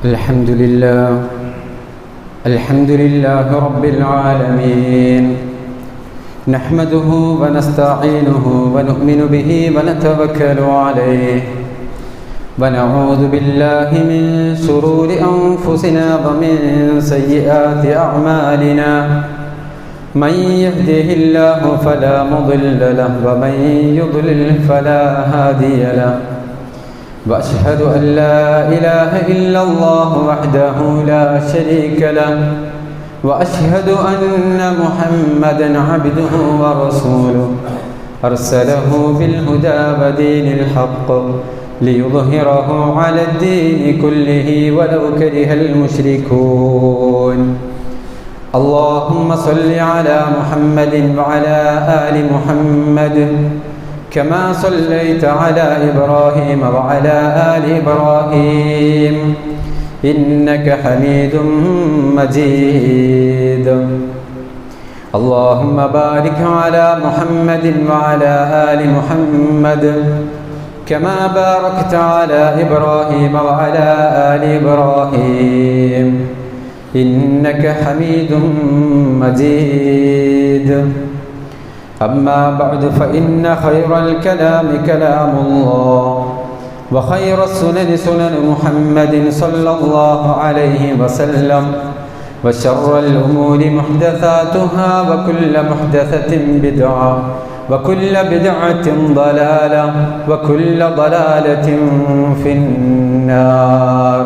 الحمد لله رب العالمين، نحمده ونستعينه ونؤمن به ونتوكل عليه، ونعوذ بالله من شرور أنفسنا ومن سيئات أعمالنا. من يهده الله فلا مضل له ومن يضلل فلا هادي له، وأشهد أن لا إله إلا الله وحده لا شريك له، وأشهد أن محمدًا عبده ورسوله أرسله بالهدى ودين الحق ليظهره على الدين كله ولو كره المشركون. اللهم صل على محمد وعلى آل محمد كما صليت على إبراهيم وعلى آل إبراهيم إنك حميد مجيد. اللهم بارك على محمد وعلى آل محمد كما باركت على إبراهيم وعلى آل إبراهيم إنك حميد مجيد. أما بعد فإن خير الكلام كلام الله، وخير السنن سنن محمد صلى الله عليه وسلم، وشر الأمور محدثاتها وكل محدثة بدعة وكل بدعة ضلالة وكل ضلالة في النار.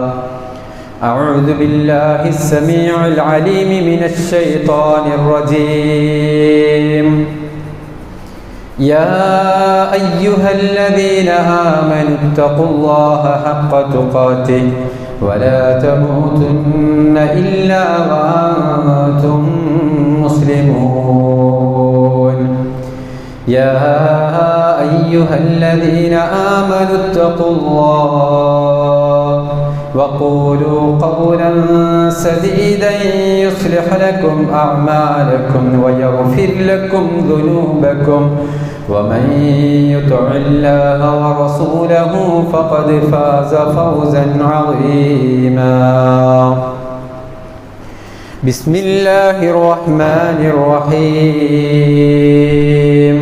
أعوذ بالله السميع العليم من الشيطان الرجيم. يا أيها الذين آمنوا اتقوا الله حق تقاته ولا تموتن إلا وأنتم مسلمون. يا أيها الذين آمنوا اتقوا الله وقولوا قولا سديدا يصلح لكم أعمالكم ويغفر لكم ذنوبكم، ومن يطع الله ورسوله فقد فاز فوزا عظيما. بسم الله الرحمن الرحيم.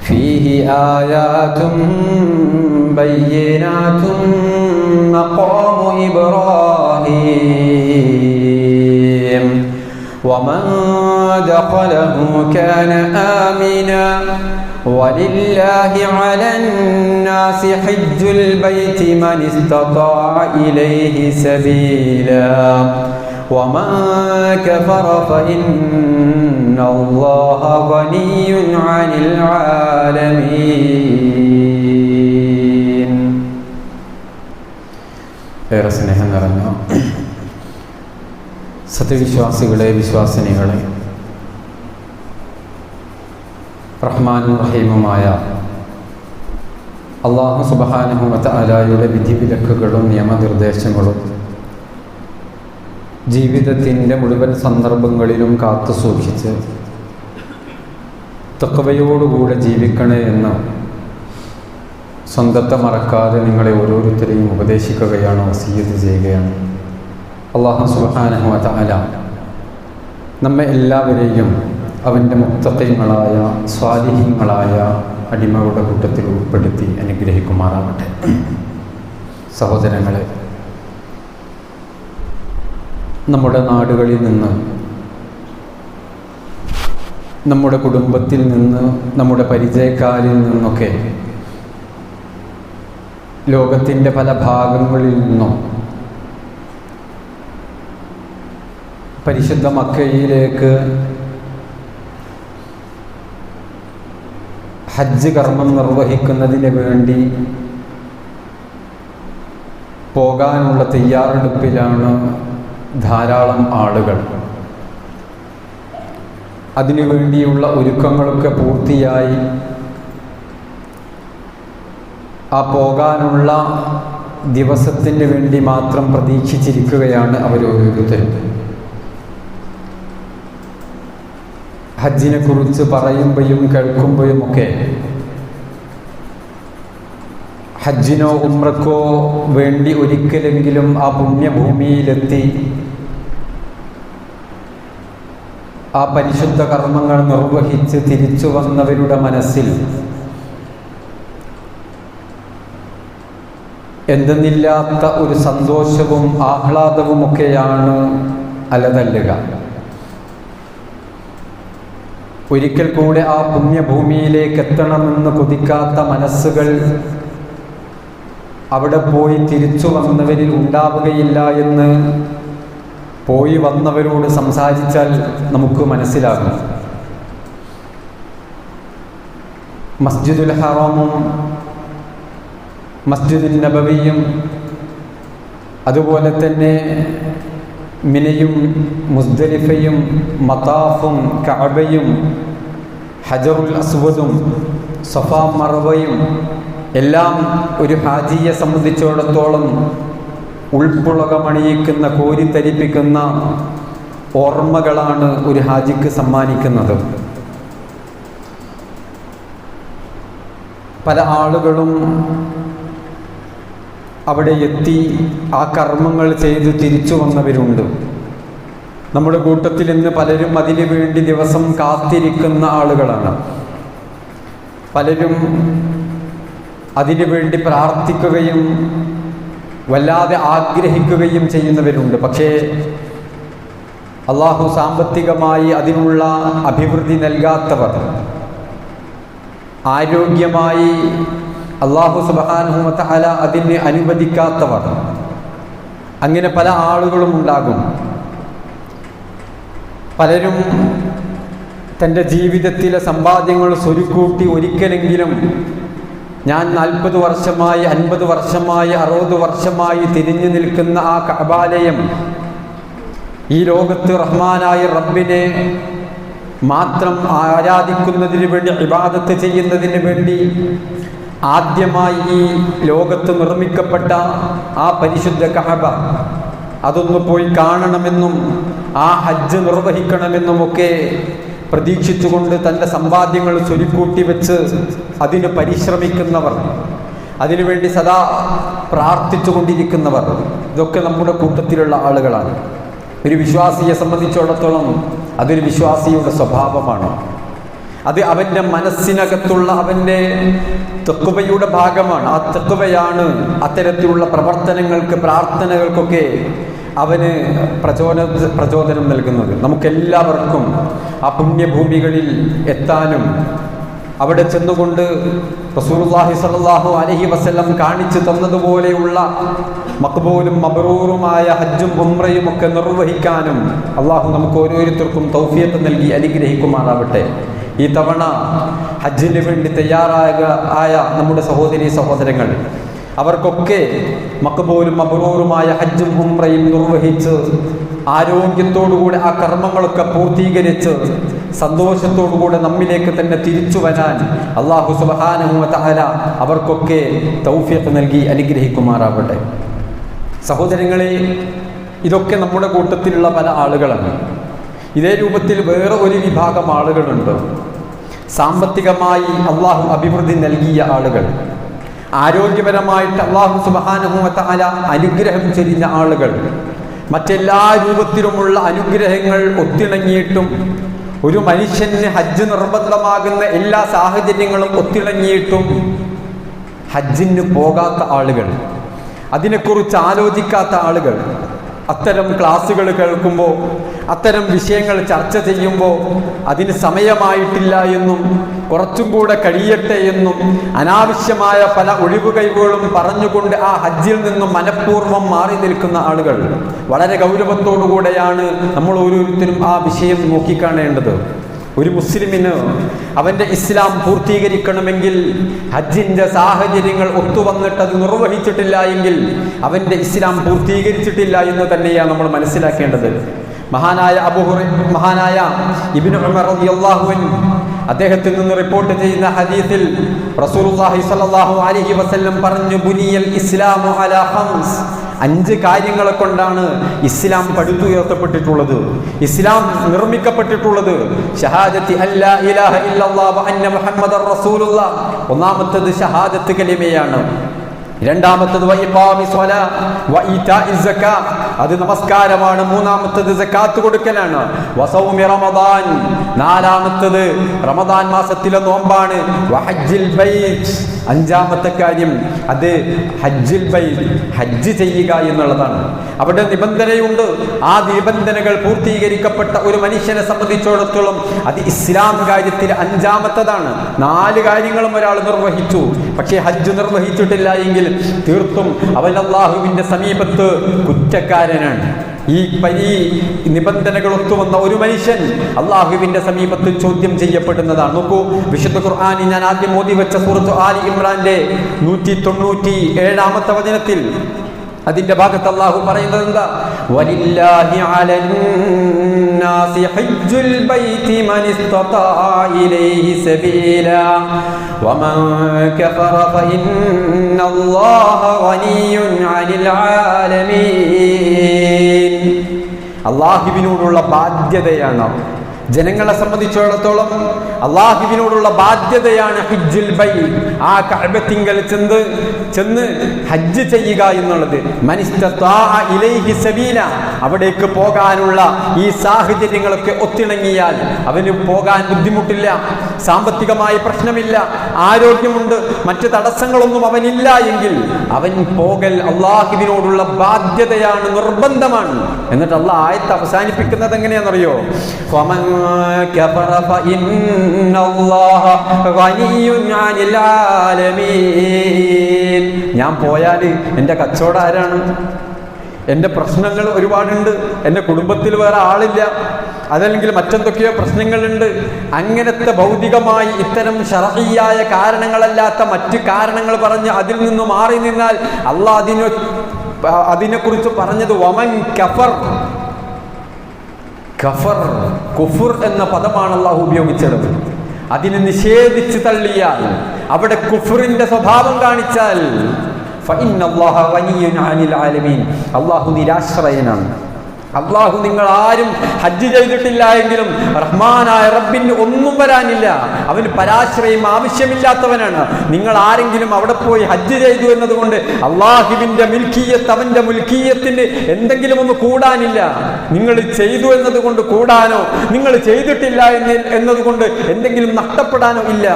فيه آيات بينات مقام إبراهيم ومن دخله كان آمنا، ولله على الناس حج البيت من استطاع إليه سبيلا، ومن كفر فإن الله غني عن العالمين. ഏറെ സ്നേഹം നിറഞ്ഞ സത്യവിശ്വാസികളെ, വിശ്വാസിനികളെ, റഹ്മാനും റഹീമുമായ അല്ലാഹു സുബ്ഹാനഹു വ തആലയുടെ വിധിവിലക്കുകളും നിയമനിർദ്ദേശങ്ങളും ജീവിതത്തിൻ്റെ മുഴുവൻ സന്ദർഭങ്ങളിലും കാത്തു സൂക്ഷിച്ച് തഖ്വയോടുകൂടെ ജീവിക്കണേ എന്ന് സ്വന്തത്തെ മറക്കാതെ നിങ്ങളെ ഓരോരുത്തരെയും ഉപദേശിക്കുകയാണ്, വസിയ്യത്ത് ചെയ്യുകയാണ്. അല്ലാഹു സുബ്ഹാനഹു വ തആല നമ്മെ എല്ലാവരെയും അവൻ്റെ മുത്തഖീങ്ങളായ സ്വാലിഹീങ്ങളായ അടിമകളുടെ കൂട്ടത്തിൽ ഉൾപ്പെടുത്തി അനുഗ്രഹിക്കുമാറാകട്ടെ. സഹോദരങ്ങളെ, നമ്മുടെ നാടുകളിൽ നിന്ന്, നമ്മുടെ കുടുംബത്തിൽ നിന്ന്, നമ്മുടെ പരിചയക്കാരിൽ നിന്നൊക്കെ ലോകത്തിൻ്റെ പല ഭാഗങ്ങളിൽ നിന്നും പരിശുദ്ധ മക്കയിലേക്ക് ഹജ്ജ് കർമ്മം നിർവഹിക്കുന്നതിന് വേണ്ടി പോകാനുള്ള തയ്യാറെടുപ്പിലാണ് ധാരാളം ആളുകൾ. അതിനുവേണ്ടിയുള്ള ഒരുക്കങ്ങളൊക്കെ പൂർത്തിയായി ആ പോകാനുള്ള ദിവസത്തിന് വേണ്ടി മാത്രം പ്രതീക്ഷിച്ചിരിക്കുകയാണ് അവരോരോരുത്തരും. ഹജ്ജിനെ കുറിച്ച് പറയുമ്പോഴും കേൾക്കുമ്പോഴുമൊക്കെ ഹജ്ജിനോ ഉംറക്കോ വേണ്ടി ഒരിക്കലെങ്കിലും ആ പുണ്യഭൂമിയിലെത്തി ആ പരിശുദ്ധ കർമ്മങ്ങൾ നിർവഹിച്ച് തിരിച്ചു വന്നവരുടെ മനസ്സിൽ എന്തെന്നില്ലാത്ത ഒരു സന്തോഷവും ആഹ്ലാദവുമൊക്കെയാണ് അലതല്ലുക. ഒരിക്കൽ കൂടെ ആ പുണ്യഭൂമിയിലേക്ക് എത്തണമെന്ന് കൊതിക്കാത്ത മനസ്സുകൾ അവിടെ പോയി തിരിച്ചു വന്നവരിൽ ഉണ്ടാവുകയില്ല എന്ന് പോയി വന്നവരോട് സംസാരിച്ചാൽ നമുക്ക് മനസ്സിലാകും. മസ്ജിദുൽ ഹറാമും മസ്ജിദുൽ നബവിയും അതുപോലെ തന്നെ മിനയും മുസ്ദലിഫയും മതാഫും കഅബയും ഹജറുൽ അസ്വദും സഫാ മർവയും എല്ലാം ഒരു ഹാജിയെ സംബന്ധിച്ചിടത്തോളം ഉൾപ്പുളകമണിയിക്കുന്ന കോരിത്തരിപ്പിക്കുന്ന ഓർമ്മകളാണ് ഒരു ഹാജിക്ക് സമ്മാനിക്കുന്നത്. പല ആളുകളും അവിടെ എത്തി ആ കർമ്മങ്ങൾ ചെയ്ത് തിരിച്ചു വന്നവരുണ്ട്. നമ്മുടെ കൂട്ടത്തിൽ ഇന്ന് പലരും അതിനു വേണ്ടി ദിവസം കാത്തിരിക്കുന്ന ആളുകളാണ്. പലരും അതിനു വേണ്ടി പ്രാർത്ഥിക്കുകയും വല്ലാതെ ആഗ്രഹിക്കുകയും ചെയ്യുന്നവരുണ്ട്. പക്ഷേ അള്ളാഹു സാമ്പത്തികമായി അതിനുള്ള അഭിവൃദ്ധി നൽകാത്തവർ, ആരോഗ്യമായി അള്ളാഹു സുബ്ഹാനഹു വ തആല അതിന് അനുവദിക്കാത്തവർ, അങ്ങനെ പല ആളുകളും ഉണ്ടാകും. പലരും തൻ്റെ ജീവിതത്തിലെ സമ്പാദ്യങ്ങൾ സ്വരുക്കൂട്ടി ഒരിക്കലെങ്കിലും ഞാൻ 40 വർഷമായി 50 വർഷമായി 60 വർഷമായി തിരിഞ്ഞു നിൽക്കുന്ന ആ കഅബാലയം, ഈ ലോകത്ത് റഹ്മാനായ റബ്ബിനെ മാത്രം ആരാധിക്കുന്നതിന് വേണ്ടി, ഇബാദത്ത് ചെയ്യുന്നതിന് വേണ്ടി ആദ്യമായി ഈ ലോകത്ത് നിർമ്മിക്കപ്പെട്ട ആ പരിശുദ്ധ കഅബ, അതൊന്ന് പോയി കാണണമെന്നും ആ ഹജ്ജ് നിർവഹിക്കണമെന്നുമൊക്കെ പ്രതീക്ഷിച്ചുകൊണ്ട് തൻ്റെ സമ്പാദ്യങ്ങൾ ചൊരിക്കൂട്ടി വെച്ച് അതിന് പരിശ്രമിക്കുന്നവർ, അതിനുവേണ്ടി സദാ പ്രാർത്ഥിച്ചു കൊണ്ടിരിക്കുന്നവർ, ഇതൊക്കെ നമ്മുടെ കൂട്ടത്തിലുള്ള ആളുകളാണ്. ഒരു വിശ്വാസിയെ സംബന്ധിച്ചിടത്തോളം അതൊരു വിശ്വാസിയുടെ സ്വഭാവമാണ്. അത് അവൻ്റെ മനസ്സിനകത്തുള്ള അവൻ്റെ തഖ്വയുടെ ഭാഗമാണ്. ആ തഖ്വയാണ് അത്തരത്തിലുള്ള പ്രവർത്തനങ്ങൾക്ക്, പ്രാർത്ഥനകൾക്കൊക്കെ അവന് പ്രചോദനം നൽകുന്നത്. നമുക്കെല്ലാവർക്കും ആ പുണ്യഭൂമികളിൽ എത്താനും അവിടെ ചെന്നുകൊണ്ട് റസൂലുള്ളാഹി സ്വല്ലല്ലാഹു അലൈഹി വസല്ലം കാണിച്ചു തന്നതുപോലെയുള്ള മഖ്ബൂലും മബ്റൂറുമായ ഹജ്ജും ഉംറയും ഒക്കെ നിർവഹിക്കാനും അള്ളാഹു നമുക്ക് ഓരോരുത്തർക്കും തൗഫീഖ് നൽകി അനുഗ്രഹിക്കുമാറാവട്ടെ. ഈ തവണ ഹജ്ജിന് വേണ്ടി തയ്യാറായ നമ്മുടെ സഹോദരീ സഹോദരങ്ങൾ, അവർക്കൊക്കെ മഖ്ബൂലും മബ്റൂറുമായ ഹജ്ജും ഉംറയും നിർവഹിച്ച് ആരോഗ്യത്തോടുകൂടെ ആ കർമ്മങ്ങളൊക്കെ പൂർത്തീകരിച്ച് സന്തോഷത്തോടുകൂടെ നമ്മിലേക്ക് തന്നെ തിരിച്ചു വരാൻ അല്ലാഹു സുബ്ഹാനഹു വ തആല അവർക്കൊക്കെ തൗഫീഖ് നൽകി അനുഗ്രഹിക്കുമാറാവട്ടെ. സഹോദരങ്ങളെ, ഇതൊക്കെ നമ്മുടെ കൂട്ടത്തിലുള്ള പല ആളുകളാണ്. ഇതേ രൂപത്തിൽ വേറെ ഒരു വിഭാഗം ആളുകളുണ്ട്. സാമ്പത്തികമായി അള്ളാഹു അഭിവൃദ്ധി നൽകിയ ആളുകൾ, ആരോഗ്യപരമായിട്ട് അള്ളാഹു സുബ്ഹാനഹു വ തആല അനുഗ്രഹം ചൊരിഞ്ഞ ആളുകൾ, മറ്റെല്ലാ രൂപത്തിലുമുള്ള അനുഗ്രഹങ്ങൾ ഒത്തിണങ്ങിയിട്ടും ഒരു മനുഷ്യന് ഹജ്ജ് നിർബന്ധമാകുന്ന എല്ലാ സാഹചര്യങ്ങളും ഒത്തിണങ്ങിയിട്ടും ഹജ്ജിന് പോകാത്ത ആളുകൾ, അതിനെക്കുറിച്ച് ആലോചിക്കാത്ത ആളുകൾ, അത്തരം ക്ലാസ്സുകൾ കേൾക്കുമ്പോൾ, അത്തരം വിഷയങ്ങൾ ചർച്ച ചെയ്യുമ്പോൾ അതിന് സമയമായിട്ടില്ല എന്നും കുറച്ചും കൂടെ കഴിയട്ടെ എന്നും അനാവശ്യമായ പല ഒഴിവുകഴിവുകളും പറഞ്ഞുകൊണ്ട് ആ ഹജ്ജിൽ നിന്നും മനഃപൂർവ്വം മാറി നിൽക്കുന്ന ആളുകൾ, വളരെ ഗൗരവത്തോടുകൂടെയാണ് നമ്മൾ ഓരോരുത്തരും ആ വിഷയം നോക്കിക്കാണേണ്ടത്. ഒരു മുസ്ലിമിന് അവൻ്റെ ഇസ്ലാം പൂർത്തീകരിക്കണമെങ്കിൽ ഹജ്ജിൻ്റെ സാഹചര്യങ്ങൾ ഒത്തുവന്നിട്ട് അത് നിർവഹിച്ചിട്ടില്ല എങ്കിൽ അവൻ്റെ ഇസ്ലാം പൂർത്തീകരിച്ചിട്ടില്ല എന്ന് തന്നെയാണ് നമ്മൾ മനസ്സിലാക്കേണ്ടത്. മഹാനായ ഇബ്നു ഉമർ റളിയല്ലാഹു അൻഹു അദ്ദേഹത്തിൽ നിന്ന് റിപ്പോർട്ട് ചെയ്യുന്ന ഹദീസിൽ റസൂലുള്ളാഹി സ്വല്ലല്ലാഹു അലൈഹി വസല്ലം പറഞ്ഞു, ബുനിയൽ ഇസ്ലാമു അലാ ഖംസ്, 5 കാര്യങ്ങളെ കൊണ്ടാണ് ഇസ്ലാം പടുത്തുയർത്തപ്പെട്ടിട്ടുള്ളത്, ഇസ്ലാം നിർമ്മിക്കപ്പെട്ടിട്ടുള്ളത്. ഷഹാദത്തി അല്ലാ ഇലാഹ ഇല്ലല്ലാഹു വ അന്ന മുഹമ്മദർ റസൂലുള്ളാഹ്, ഒന്നാമത്തേത് ഷഹാദത്ത് കലിമയാണ്. രണ്ടാമത്തത് അത് നമസ്കാരമാണ്. മൂന്നാമത്തത് സക്കാത്ത് കൊടുക്കലാണ്. വസൗമി റമദാൻ, നാലാമത്തത് റമദാൻ മാസത്തിലെ നോമ്പാണ്. വഹജ്ജിൽ ബൈത്ത്, അഞ്ചാമത്തെ കാര്യം അത് ഹജ്ജിൽ ബൈത്ത്, ഹജ്ജ് ചെയ്യുക എന്നുള്ളതാണ്. അവിടെ നിബന്ധനയുണ്ട്. ആ നിബന്ധനകൾ പൂർത്തീകരിക്കപ്പെട്ട ഒരു മനുഷ്യനെ സംബന്ധിച്ചിടത്തോളം അത് ഇസ്ലാം കാര്യത്തിൽ അഞ്ചാമത്തതാണ്. 4 കാര്യങ്ങളും ഒരാൾ നിർവഹിച്ചു, പക്ഷേ ഹജ്ജ് നിർവഹിച്ചിട്ടില്ല എങ്കിൽ തീർത്തും അവൻ അല്ലാഹുവിന്റെ സമീപത്ത് കുറ്റക്കാരനാണ്. ഈ നിബന്ധനകൾ ഒത്തുവന്ന ഒരു മനുഷ്യൻ അല്ലാഹുവിന്റെ സമീപത്ത് ചോദ്യം ചെയ്യപ്പെടുന്നതാണ്. നോക്കൂ, വിശുദ്ധ ഖുർആനിൽ ഞാൻ ആദ്യം ഓതി വെച്ച സൂറത്ത് ആലി ഇമ്രാന്റെ 197-ാമത്തെ വചനത്തിൽ അതിന്റെ ഭാഗത്ത് അല്ലാഹു പറയുന്നത് എന്താ? വലില്ലാഹി അലന്നാസി ഹജ്ജുൽ ബൈതി മൻ ഇസ്തതാഅ ഇലൈഹി സബീലാ വമൻ കഫറ ഫഇന്നല്ലാഹ ഗനിയ്യുൻ അനിൽ ആലമീൻ. അല്ലാഹുവിനോടുള്ള ബാധ്യതയാണ് ജനങ്ങളെ സംബന്ധിച്ചിടത്തോളം, അല്ലാഹുവിനോടുള്ള ബാധ്യതയാണ് ഹജ്ജുൽ ബൈത്ത്, ആ കഅബത്തിങ്കൽ ചെന്ന് ഹജ്ജ് ചെയ്യുക എന്നുള്ളത്. മനിസ്തതാഅ ഇലൈഹി സബീല, അവിടേക്ക് പോകാനുള്ള ഈ സാഹചര്യങ്ങളൊക്കെ ഒത്തിണങ്ങിയാൽ അവന് പോകാൻ ബുദ്ധിമുട്ടില്ല, സാമ്പത്തികമായി പ്രശ്നമില്ല, ആരോഗ്യമുണ്ട്, മറ്റ് തടസ്സങ്ങളൊന്നും അവനില്ല എങ്കിൽ അവൻ പോകൽ അല്ലാഹുവിനോടുള്ള ബാധ്യതയാണ്, നിർബന്ധമാണ്. എന്നിട്ട് അല്ലാഹ് ആയത്ത് അവസാനിപ്പിക്കുന്നത് എങ്ങനെയാണെന്നറിയോ? ഞാൻ പോയാൽ എൻ്റെ കച്ചവടം ആരാണ്? എൻ്റെ പ്രശ്നങ്ങൾ ഒരുപാടുണ്ട്, എൻ്റെ കുടുംബത്തിൽ വേറെ ആളില്ല, അതല്ലെങ്കിൽ മറ്റെന്തൊക്കെയോ പ്രശ്നങ്ങളുണ്ട്. അങ്ങനത്തെ ഭൗതികമായി ഇത്തരം ശർഈയായ കാരണങ്ങളല്ലാത്ത മറ്റ് കാരണങ്ങൾ പറഞ്ഞ് അതിൽ നിന്ന് മാറി നിന്നാൽ അല്ലാഹ് അതിനെക്കുറിച്ച് പറഞ്ഞത് വമൻ കഫർ, കഫർ, കുഫർ എന്ന പദമാണ് അല്ലാഹു ഉപയോഗിച്ചത്. അതിനെ നിഷേധിച്ച് തള്ളിയാൽ, അവിടെ കുഫറിന്റെ സ്വഭാവം കാണിച്ചാൽ ഫഇന്നല്ലാഹ ഗനിയ്യുൻ അനിൽ ആലമീൻ, അല്ലാഹു നിരാശ്രയനാണ്. അല്ലാഹു നിങ്ങൾ ആരും ഹജ്ജ് ചെയ്തിട്ടില്ല എങ്കിലും റഹ്മാനായ റബ്ബിന് ഒന്നും വരാനില്ല, അവന് പരാശ്രയം ആവശ്യമില്ലാത്തവനാണ്. നിങ്ങൾ ആരെങ്കിലും അവിടെ പോയി ഹജ്ജ് ചെയ്തു എന്നതുകൊണ്ട് അല്ലാഹുവിന്റെ മിൽക്കിയത്ത്, അവന്റെ മുൽക്കിയത്തിന് എന്തെങ്കിലും ഒന്ന് കൂടാനില്ല. നിങ്ങൾ ചെയ്തു എന്നതുകൊണ്ട് കൂടാനോ നിങ്ങൾ ചെയ്തിട്ടില്ല എന്നതുകൊണ്ട് എന്തെങ്കിലും നഷ്ടപ്പെടാനോ ഇല്ല.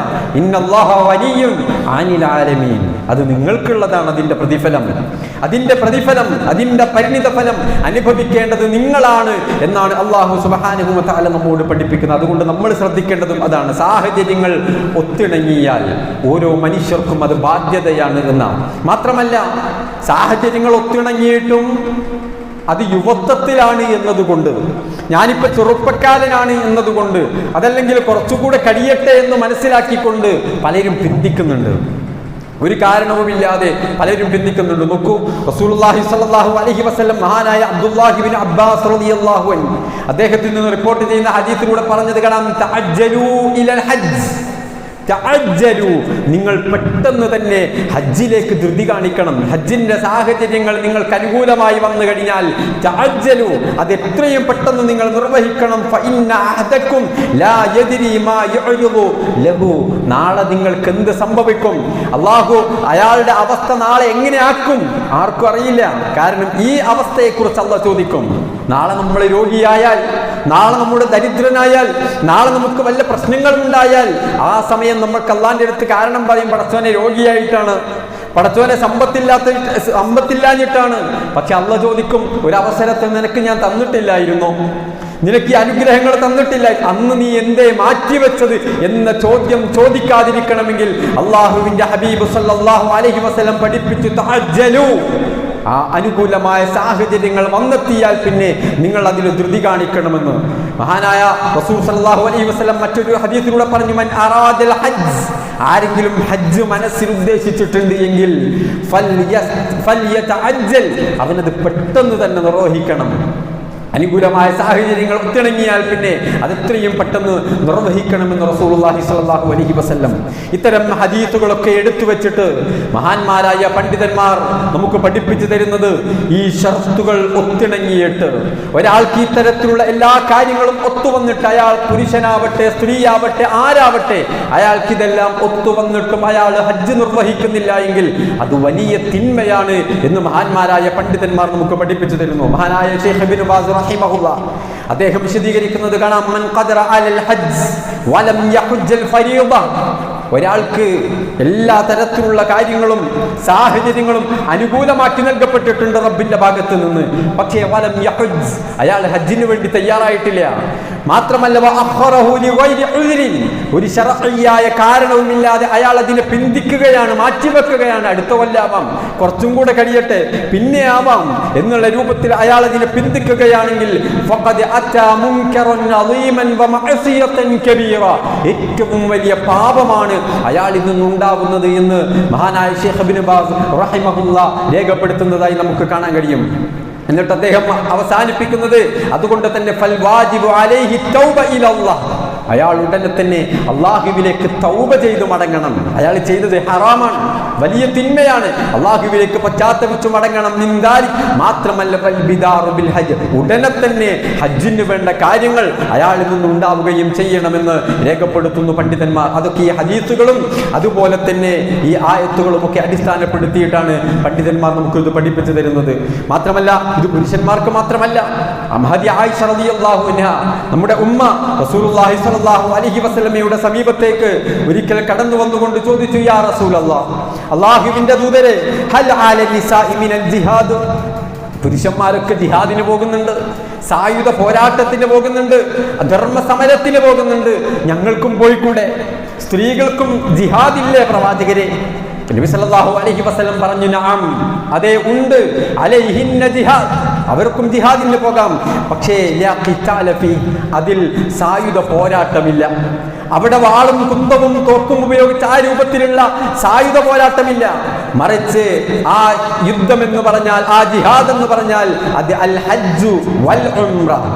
ഇന്നല്ലാഹ ഗനിയ്യുൻ അനിൽ ആലമീൻ, അത് നിങ്ങൾക്കുള്ളതാണ്. അതിന്റെ പ്രതിഫലം, അതിന്റെ പരിണിത ഫലം അനുഭവിക്കേണ്ടത് നിങ്ങളാണ് എന്നാണ് അല്ലാഹു സുബ്ഹാനഹു വ തആല നമ്മോട് പഠിപ്പിക്കുന്നത്. അതുകൊണ്ട് നമ്മൾ ശ്രദ്ധിക്കേണ്ടതും അതാണ്. സാഹചര്യങ്ങൾ ഒത്തിണങ്ങിയാൽ ഓരോ മനുഷ്യർക്കും അത് ബാധ്യതയാണ് എന്നാണ്. മാത്രമല്ല, സാഹചര്യങ്ങൾ ഒത്തിണങ്ങിയിട്ടും അത് യുവത്വത്തിലാണ് എന്നതുകൊണ്ട്, ഞാനിപ്പോ ചെറുപ്പക്കാരനാണ് എന്നതുകൊണ്ട്, അതല്ലെങ്കിൽ കുറച്ചുകൂടെ കഴിയട്ടെ എന്ന് മനസ്സിലാക്കിക്കൊണ്ട് പലരും പിന്തിക്കുന്നുണ്ട്. ഒരു കാരണവുമില്ലാതെ പലരും പിന്തിക്കുന്നുണ്ട്. നോക്കൂ, റസൂലുള്ളാഹി സ്വല്ലല്ലാഹു അലൈഹി വസല്ലം മഹാനായ അബ്ദുല്ലാഹി ഇബ്നു അബ്ബാസ് റളിയല്ലാഹു അൻഹു അദ്ദേഹത്തിൽ നിന്ന് റിപ്പോർട്ട് ചെയ്യുന്ന ഹദീസിലൂടെ പറഞ്ഞത് കാണാം, തഅജ്ജലൂ ഇലൽ ഹജ്ജ്, തഅജ്ജലൂ, നിങ്ങൾ പെട്ടെന്ന് തന്നെ ഹജ്ജിലേക്ക് ധൃതി കാണിക്കണം. ഹജ്ജിന്റെ സാഹചര്യങ്ങൾ നിങ്ങൾക്ക് അനുകൂലമായി വന്നു കഴിഞ്ഞാൽ തഅജ്ജലൂ, അത് എത്രയും പെട്ടെന്ന് നിങ്ങൾ നിർവഹിക്കണം. ഫഇന്ന അഹദക്കും ലാ യദ്രി മാ യുഅ്രിദു ലഹു, നാളെ നിങ്ങൾക്ക് എന്ത് സംഭവിക്കും, അല്ലാഹു അയാളുടെ അവസ്ഥ നാളെ എങ്ങനെയാക്കും ആർക്കും അറിയില്ല. കാരണം ഈ അവസ്ഥയെക്കുറിച്ച് അല്ലാഹു ചോദിക്കും. നാളെ നമ്മൾ രോഗിയായാൽ, നാളെ നമ്മുടെ ദരിദ്രനായാൽ, നാളെ നമുക്ക് വല്ല പ്രശ്നങ്ങളുണ്ടായാൽ ആ സമയം നമുക്ക് അല്ലാഹുവിന്റെ അടുത്ത് കാരണം പറയും, പടച്ചോനെ രോഗിയായിട്ടാണ്, പടച്ചോനെ സമ്പത്തില്ലാഞ്ഞിട്ടാണ്. പക്ഷെ അല്ലാഹു ചോദിക്കും, ഒരു അവസരത്തെ നിനക്ക് ഞാൻ തന്നിട്ടില്ലായിരുന്നോ, നിനക്ക് ഈ അനുഗ്രഹങ്ങൾ തന്നിട്ടില്ല, അന്ന് നീ എന്തേ മാറ്റിവെച്ചത് എന്ന ചോദ്യം ചോദിക്കാതിരിക്കണമെങ്കിൽ അല്ലാഹുവിന്റെ ഹബീബ് സല്ലല്ലാഹു അലൈഹി വസല്ലം പഠിപ്പിച്ചു, തഅജ്ജലൂ, ആ അനുകൂലമായ സാഹചര്യങ്ങൾ വന്നെത്തിയാൽ പിന്നെ നിങ്ങൾ അതിൽ ധൃതി കാണിക്കണമെന്ന് മഹാനായ റസൂൽ സല്ലല്ലാഹു അലൈഹി വസല്ലം മറ്റൊരു ഹദീസിലൂടെ പറഞ്ഞു, മൻ അറാദൽ ഹജ്ജ്, ആരെങ്കിലും ഹജ്ജ് മനസ്സിൽ ഉദ്ദേശിച്ചിട്ടുണ്ട് എങ്കിൽ ഫൽയതഅജ്ജൽ, അവനത് പെട്ടെന്ന് തന്നെ നിർവഹിക്കണം. അനുകൂലമായ സാഹചര്യങ്ങൾ ഒത്തിണങ്ങിയാൽ പിന്നെ അതെത്രയും പെട്ടെന്ന് നിർവഹിക്കണമെന്ന് റസൂലുള്ളാഹി സ്വല്ലല്ലാഹു അലൈഹി വസല്ലം ഇത്തരം ഹദീസുകളൊക്കെ എടുത്തു വെച്ചിട്ട് മഹാന്മാരായ പണ്ഡിതന്മാർ നമുക്ക് പഠിപ്പിച്ചു തരുന്നത് ഈ ഷർത്തുകൾ ഒത്തിണങ്ങിയിട്ട് ഒരാൾക്ക് ഇത്തരത്തിലുള്ള എല്ലാ കാര്യങ്ങളും ഒത്തുവന്നിട്ട് അയാൾ പുരുഷനാവട്ടെ സ്ത്രീയാവട്ടെ ആരാവട്ടെ അയാൾക്ക് ഇതെല്ലാം ഒത്തുവന്നിട്ടും അയാൾ ഹജ്ജ് നിർവഹിക്കുന്നില്ല എങ്കിൽ അത് വലിയ തിന്മയാണ് എന്ന് മഹാന്മാരായ പണ്ഡിതന്മാർ നമുക്ക് പഠിപ്പിച്ചു തരുന്നു. മഹാനായ ശൈഖ് ഇബ്നു ബാസ് റഹിമഹുല്ലാഹ് അദ്ദേഹം വിശദീകരിക്കുന്നത് കാണാം. മൻ ഖദറ അലൽ ഹജ്ജ് വലം യഹുജ്ജൽ ഫരീദ, ഒരാൾക്ക് എല്ലാ തരത്തിലുള്ള കാര്യങ്ങളും സാഹചര്യങ്ങളും അനുകൂലമാക്കി നൽകപ്പെട്ടിട്ടുണ്ട് റബ്ബിന്റെ ഭാഗത്ത് നിന്ന്. പക്ഷേ വലം യഹുജ്, അയാൾ ഹജ്ജിന് വേണ്ടി തയ്യാറായിട്ടില്ല. മാത്രമല്ല ഒരു ശർഈയായ കാരണവുമില്ലാതെ അയാൾ അതിനെ പിന്തിക്കുകയാണ്, മാറ്റിവെക്കുകയാണ്. അടുത്ത കൊല്ലാവാം, കുറച്ചും കൂടെ കഴിയട്ടെ, പിന്നെ ആവാം എന്നുള്ള രൂപത്തിൽ അയാൾ അതിനെ പിന്തിക്കുകയാണെങ്കിൽ ഏറ്റവും വലിയ പാപമാണ് അയാളിൽ നിന്നുണ്ടാവുന്നത് എന്ന് മഹാനായ ശൈഖ് ഇബ്നു ബാസ് റഹിമഹുല്ലാഹ് രേഖപ്പെടുത്തുന്നതായി നമുക്ക് കാണാൻ കഴിയും. എന്നിട്ട് അദ്ദേഹം അവസാനിപ്പിക്കുന്നത് അതുകൊണ്ട് തന്നെ ഫൽ വാജിബു അലൈഹി തൗബ ഇലല്ലാഹ്, അയാൾ ഉടനെ തന്നെ അള്ളാഹുവിലേക്ക് തൗബ ചെയ്ത് മടങ്ങണം. അയാൾ ചെയ്തത് ഹറാമാണ്, വലിയ തിന്മയാണ്, അള്ളാഹുവിലേക്ക് പശ്ചാത്തപിച്ചു മടങ്ങണം. മാത്രമല്ല ഹജ്ജ്, ഉടനെ തന്നെ ഹജ്ജിന് വേണ്ട കാര്യങ്ങൾ അയാളിൽ നിന്നുണ്ടാവുകയും ചെയ്യണമെന്ന് രേഖപ്പെടുത്തുന്നു പണ്ഡിതന്മാർ. അതൊക്കെ ഈ ഹദീസുകളും അതുപോലെ തന്നെ ഈ ആയത്തുകളും ഒക്കെ അടിസ്ഥാനപ്പെടുത്തിയിട്ടാണ് പണ്ഡിതന്മാർ നമുക്ക് ഇത് പഠിപ്പിച്ചു തരുന്നത്. മാത്രമല്ല ഇത് പുരുഷന്മാർക്ക് മാത്രമല്ല. മഹദി ആയിഷ റളിയല്ലാഹു അൻഹാ, നമ്മുടെ ഉമ്മ റസൂലുള്ളാഹി സ്വല്ലല്ലാഹു അലൈഹി വസല്ലമയുടെ സമീപത്തേക്ക് ഒരിക്കൽ കടന്നു വന്നുകൊണ്ട് ചോദിച്ചു, യാ റസൂലല്ലാഹ്, അല്ലാഹുവിന്റെ ദൂതരെ, ഹൽ അലൽ നിസാഇ മിനൽ ജിഹാദ്, പുരുഷന്മാരൊക്കെ ജിഹാദിന് പോകുന്നുണ്ട്, സായുധ പോരാട്ടത്തിന് പോകുന്നുണ്ട്, ധർമ്മ സമരത്തിന് പോകുന്നുണ്ട്, ഞങ്ങൾക്കും പോയിക്കൂടെ? സ്ത്രീകൾക്കും ജിഹാദില്ലേ പ്രവാചകരെ? നബി സല്ലല്ലാഹു അലൈഹി വസല്ലം പറഞ്ഞു, നഅം, അതെ ഉണ്ട്, അലൈഹിന്ന ജിഹാദ്, അവർക്കും ജിഹാദിന് പോകാം. പക്ഷേ ലാ ഖിതാല ഫീ, അതിൽ സായുധ പോരാട്ടമില്ല. അവിടെ വാളും കുന്തവും തോക്കും ഉപയോഗിച്ച് ആ രൂപത്തിലുള്ള സായുധ പോരാട്ടമില്ല. മറിച്ച് ആ യുദ്ധം എന്ന് പറഞ്ഞാൽ, ആ ജിഹാദ് എന്ന് പറഞ്ഞാൽ അത് അൽ ഹജ്ജു വൽ ഉംറ,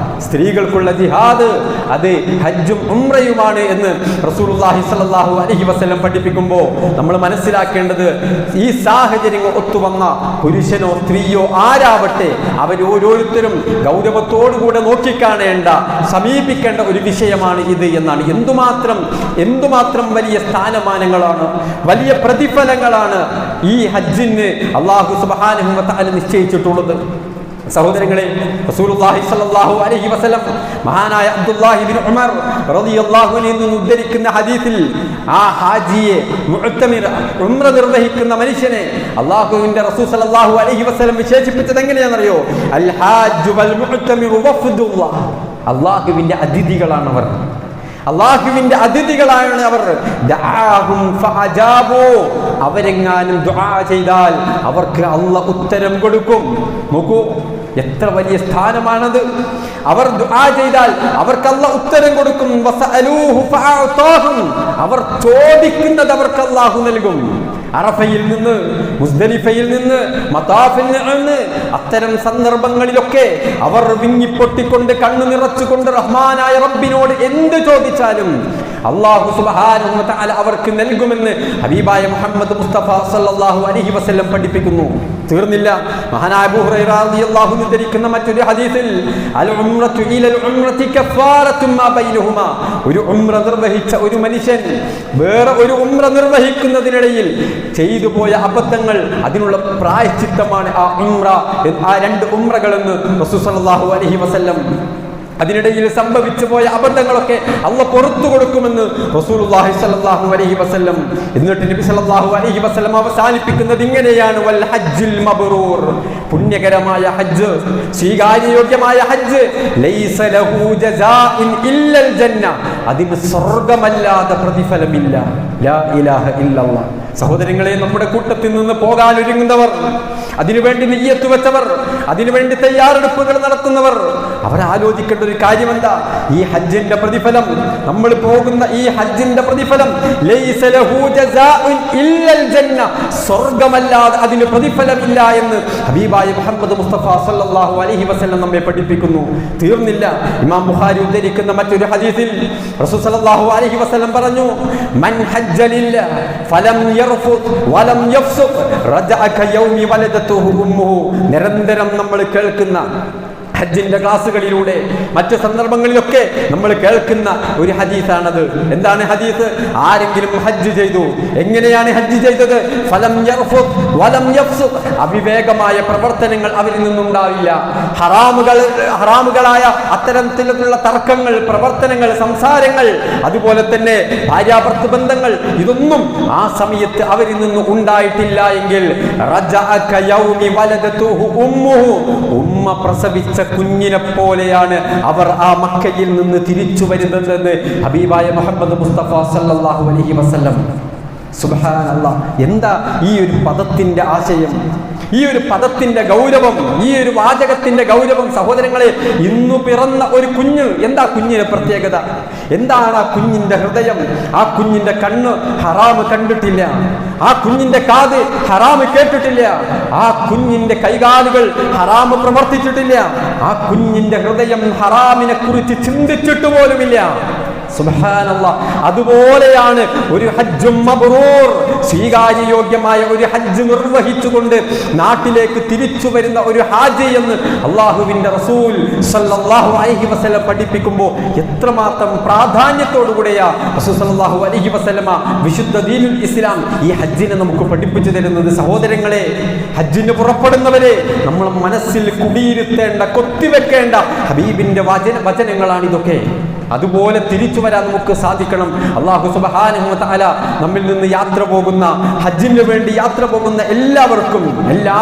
സ്ത്രീകൾക്കുള്ള ജിഹാദ് അത് ഹജ്ജും ഉംറയുമാണ് എന്ന് റസൂലുള്ളാഹി സ്വല്ലല്ലാഹു അലൈഹി വസല്ലം പഠിപ്പിക്കുമ്പോൾ നമ്മൾ മനസ്സിലാക്കേണ്ടത്, ഈ സാഹചര്യങ്ങൾ ഒത്തുവന്ന പുരുഷനോ സ്ത്രീയോ ആരാവട്ടെ അവരോരോരുത്തരും ഗൗരവത്തോടുകൂടെ നോക്കിക്കാണേണ്ട, സമീപിക്കേണ്ട ഒരു വിഷയമാണ് ഇത് എന്നാണ്. എന്തുമാത്രം വലിയ സ്ഥാനമാനങ്ങളാണ്, വലിയ പ്രതിഫലങ്ങളാണ് ഈ ഹജ്ജിന് അല്ലാഹു സുബ്ഹാനഹു വ തആല നിശ്ചയിച്ചിട്ടുള്ളത്. സഹോദരങ്ങളെ, റസൂലുള്ളാഹി സ്വല്ലല്ലാഹു അലൈഹി വസല്ലം മഹാനായ അബ്ദുല്ലാഹി ഇബ്നു ഉമർ റളിയല്ലാഹു അൻഹു നിന്ന് ഉദ്ധരിക്കുന്ന ഹദീസിൽ ആ ഹാജിയെ, മുഅ്തമിർ, ഉംറ നിർവഹിക്കുന്ന മനുഷ്യനെ അല്ലാഹുവിന്റെ റസൂൽ സ്വല്ലല്ലാഹു അലൈഹി വസല്ലം വിശേഷിപ്പിച്ചത് എങ്ങനെയാണെന്നറിയോ? അൽ ഹാജു വൽ മുഅ്തമിറു വഫ്ദുല്ലാഹ്, അല്ലാഹുവിന്റെ അതിഥികളാണ് അവർ, അള്ളാഹുവിന്റെ അതിഥികളാണ് അവർ. അവരെങ്ങാനും ദുആ ചെയ്താൽ അവർക്ക് അള്ളാഹ് ഉത്തരം കൊടുക്കും. നോക്കൂ, എത്ര വലിയ സ്ഥാനമാണത്. അവർ ദുആ ചെയ്താൽ അവർക്ക് അല്ലാഹു ഉത്തരം കൊടുക്കും. വസഅലൂഹു ഫഅഅതാഹും, അവർ ചോദിക്കുന്നത് അവർക്ക് അല്ലാഹു നൽകും. അറഫയിൽ നിന്ന്, മുസ്ദലിഫയിൽ നിന്ന്, മതാഫിൽ നിന്ന്, അത്തരം സന്ദർഭങ്ങളിലൊക്കെ അവർ വിങ്ങിപ്പൊട്ടിക്കൊണ്ട് കണ്ണു നിറച്ചുകൊണ്ട് റഹ്മാനായ റബ്ബിനോട് എന്ത് ചോദിച്ചാലും അല്ലാഹു സുബ്ഹാനഹു വ തആല അവർക്ക് നൽകുമെന്ന് ഹബീബായ മുഹമ്മദ് മുസ്തഫ സല്ലല്ലാഹു അലൈഹി വസല്ലം പഠിപ്പിക്കുന്നു. തീർന്നില്ല, മഹാനായ അബൂ ഹുറൈറ റളിയല്ലാഹു അൻഹു ധരിക്കുന്ന മറ്റൊരു ഹദീസിൽ അൽ ഉംറതു ഇലൽ ഉംറതി കഫാറത്തും മാ ബൈനഹുമാ, ഒരു ഉംറ നിർവഹിച്ച ഒരു മനുഷ്യൻ വേറെ ഒരു ഉംറ നിർവഹിക്കുന്നതിനിടയിൽ ചെയ്തു പോയ അബദ്ധങ്ങൾ, അതിനുള്ള പ്രായശ്ചിത്തമാണ് ആ ഉംറ, ആ രണ്ട് ഉംറകളെന്ന് റസൂൽ സല്ലല്ലാഹു അലൈഹി വസല്ലം. അതിനിടയിൽ സംഭവിച്ചു പോയ അബദ്ധങ്ങളൊക്കെ അല്ലാഹു പുറത്തു കൊടുക്കുമെന്ന് റസൂലുള്ളാഹി സ്വല്ലല്ലാഹു അലൈഹി വസല്ലം. എന്നിട്ട് നബി സല്ലല്ലാഹു അലൈഹി വസല്ലം അവസാനിപ്പിക്കുന്നത് ഇങ്ങനെയാണ്, വൽ ഹജ്ജുൽ മബ്റൂർ, പുണ്യകരമായ ഹജ്ജ്, സ്വീകാര്യയോഗ്യമായ ഹജ്ജ്, ലൈസ ലഹു ജസാഇൻ ഇല്ലൽ ജന്ന, അതിന് സ്വർഗ്ഗമല്ലാതെ പ്രതിഫലമില്ല. ലാ ഇലാഹ ഇല്ലല്ലാഹ്. സഹോദരങ്ങളെ, നമ്മുടെ കൂട്ടത്തിൽ നിന്ന് പോകാൻ ഒരുങ്ങുന്നവർ, അതിനുവേണ്ടി നിയ്യത്ത് വെച്ചവർ, അതിനുവേണ്ടി തയ്യാറെടുപ്പുകൾ നടത്തുന്നവർ, നടത്തുന്നവർ അവരാലോചിക്കേണ്ട ഒരു കാര്യം എന്താ? ഈ ഹജ്ജിന്റെ പ്രതിഫലം, നമ്മൾ പോകുന്ന ഈ ഹജ്ജിന്റെ പ്രതിഫലം ലൈസ ലഹു ജസാഉൻ ഇല്ലൽ ജന്ന, സ്വർഗ്ഗമല്ലാതെ അതിന് പ്രതിഫലമില്ല എന്ന് ഹബീബായ മുഹമ്മദ് മുസ്തഫ സല്ലല്ലാഹു അലൈഹി വസല്ലം നമ്മെ പഠിപ്പിക്കുന്നു. തീർന്നില്ല, ഇമാം ബുഖാരി ഉദ്ധരിക്കുന്ന മറ്റൊരു ഹദീസിൽ റസൂൽ സല്ലല്ലാഹു അലൈഹി വസല്ലം പറഞ്ഞു, മൻ ഹജ്ജ ലില്ലാഹി ഫലം യർഫുത് വലം യഫ്സുഖ് റജഅ കയൗമി വലദതുഹു ഉമ്മുഹു. നിരന്തരം നമ്മൾ കേൾക്കുന്ന ഹജ്ജിന്റെ ക്ലാസുകളിലൂടെ മറ്റു സന്ദർഭങ്ങളിലൊക്കെ നമ്മൾ കേൾക്കുന്ന ഒരു ഹദീസാണത്. എന്താണ് ഹദീസ്? ആരെങ്കിലും ഹജ്ജ് ചെയ്തു, എങ്ങനെയാണ് ഹജ്ജ് ചെയ്തത്? ഫലം യർഫുത് വലം യഫ്സുഖ്, അവിവേകമായ പ്രവർത്തനങ്ങൾ അവരിൽ നിന്നുണ്ടാവില്ല. ഹറാമുകളായ അത്തരത്തിലുള്ള തർക്കങ്ങൾ, പ്രവർത്തനങ്ങൾ, സംസാരങ്ങൾ, അതുപോലെ തന്നെ ഭാര്യാഭർത്തൃ ബന്ധങ്ങൾ, ഇതൊന്നും ആ സമയത്ത് അവരിൽ നിന്ന് ഉണ്ടായിട്ടില്ല എങ്കിൽ റജഅ കയൗമി വലദതുഹു ഉമ്മുഹു, ഉമ്മ പ്രസവിച്ച കുഞ്ഞിനെ പോലെയാണ് അവർ ആ മക്കയിൽ നിന്ന് തിരിച്ചു വരുന്നതെന്ന് ഹബീബായ മുഹമ്മദ് മുസ്തഫ സല്ലല്ലാഹു അലൈഹി വസല്ലം. സുബ്ഹാനല്ലാഹ്, എന്താ ഈ ഒരു പദത്തിന്റെ ആശയം, ഈ ഒരു പദത്തിന്റെ ഗൗരവം, ഈ ഒരു വാചകത്തിന്റെ ഗൗരവം? സഹോദരങ്ങളെ, ഇന്നു പിറന്ന ഒരു കുഞ്ഞ്, എന്താ കുഞ്ഞിന്റെ പ്രത്യേകത? എന്താണ് ആ കുഞ്ഞിന്റെ ഹൃദയം? ആ കുഞ്ഞിന്റെ കണ്ണ് ഹറാമ് കണ്ടിട്ടില്ല, ആ കുഞ്ഞിന്റെ കാത് ഹറാമ് കേട്ടിട്ടില്ല, ആ കുഞ്ഞിന്റെ കൈകാലുകൾ ഹറാമ് പ്രവർത്തിച്ചിട്ടില്ല, ആ കുഞ്ഞിന്റെ ഹൃദയം ഹറാമിനെ കുറിച്ച് ചിന്തിച്ചിട്ട് പോലുമില്ല. സുബ്ഹാനല്ലാഹ്, അതുപോലെയാണ് ഒരു ഹജ്ജും മബ്റൂർ, സ്വീകാര്യയോഗ്യമായ ഒരു ഹജ്ജ് നിർവഹിച്ചുകൊണ്ട് നാട്ടിലേക്ക് തിരിച്ചു വരുന്ന ഒരു ഹാജി എന്ന് അള്ളാഹുവിന്റെ റസൂൽ സല്ലല്ലാഹു അലൈഹി വസല്ലം പഠിപ്പിക്കുമ്പോൾ എത്രമാത്രം പ്രാധാന്യത്തോടുകൂടിയാ റസൂൽ സല്ലല്ലാഹു അലൈഹി വസല്ലമ വിശുദ്ധ ദീനുൽ ഇസ്ലാം ഈ ഹജ്ജിനെ നമുക്ക് പഠിപ്പിച്ചു തരുന്നത്. സഹോദരങ്ങളെ, ഹജ്ജിന് പുറപ്പെടുന്നവരെ നമ്മൾ മനസ്സിൽ കുടിയിരുത്തേണ്ട, കൊത്തിവെക്കേണ്ട ഹബീബിന്റെ വചനങ്ങളാണ് ഇതൊക്കെ. അതുപോലെ തിരിച്ചു വരാൻ നമുക്ക് സാധിക്കണം. അല്ലാഹു സുബ്ഹാനഹു വ തആല നമ്മിൽ നിന്ന് യാത്ര പോകുന്ന, ഹജ്ജിന് വേണ്ടി യാത്ര പോകുന്ന എല്ലാവർക്കും, എല്ലാ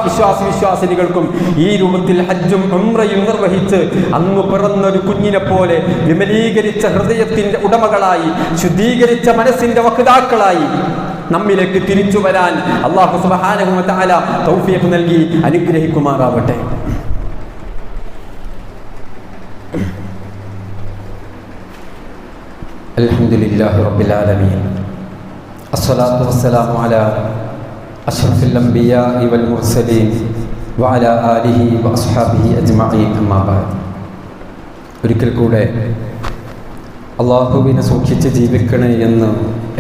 വിശ്വാസിനികൾക്കും ഈ രൂപത്തിൽ ഹജ്ജും ഉംറയും നിർവഹിച്ച് അന്ന് പിറന്നൊരു കുഞ്ഞിനെ പോലെ വിമലീകരിച്ച ഹൃദയത്തിന്റെ ഉടമകളായി, ശുദ്ധീകരിച്ച മനസ്സിന്റെ വക്താക്കളായി നമ്മിലേക്ക് തിരിച്ചു വരാൻ അല്ലാഹു സുബ്ഹാനഹു വ തആല തൗഫീഖ് നൽകി അനുഗ്രഹിക്കുമാറാവട്ടെ. അൽഹംദുലില്ലാഹി റബ്ബിൽ ആലമീൻ, അസ്സലാത്തു വസ്സലാമു അലാ അഷ്റഫിൽ അംബിയാഇ വൽ മുർസലീൻ വഅലാ ആലിഹി വഅസ്ഹാബിഹി അജ്മഈൻ, അമ്മാ ബഅദ്. ഒരിക്കൽ കൂടെ അല്ലാഹുവിനെ സൂക്ഷിച്ച് ജീവിക്കണേ എന്ന്